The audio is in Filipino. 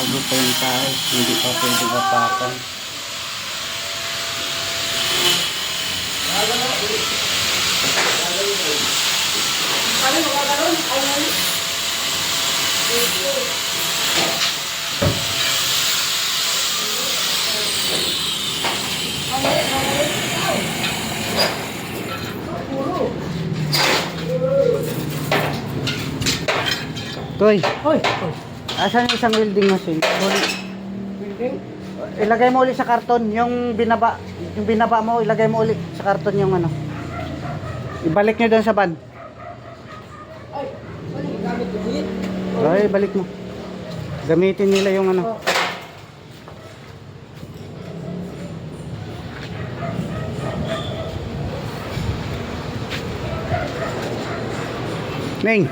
Nandun pa yung tao. Hindi pa pwedeng apakan. Toy, Hoy! asan yung isang welding machine? Building? Ilagay mo ulit sa karton yung binaba mo, ilagay mo ulit sa karton yung ano. Ibalik nyo doon sa van. Ay! Ano yung gamit ko ulit? Ay, balik mo. Gamitin nila yung ano. Ning,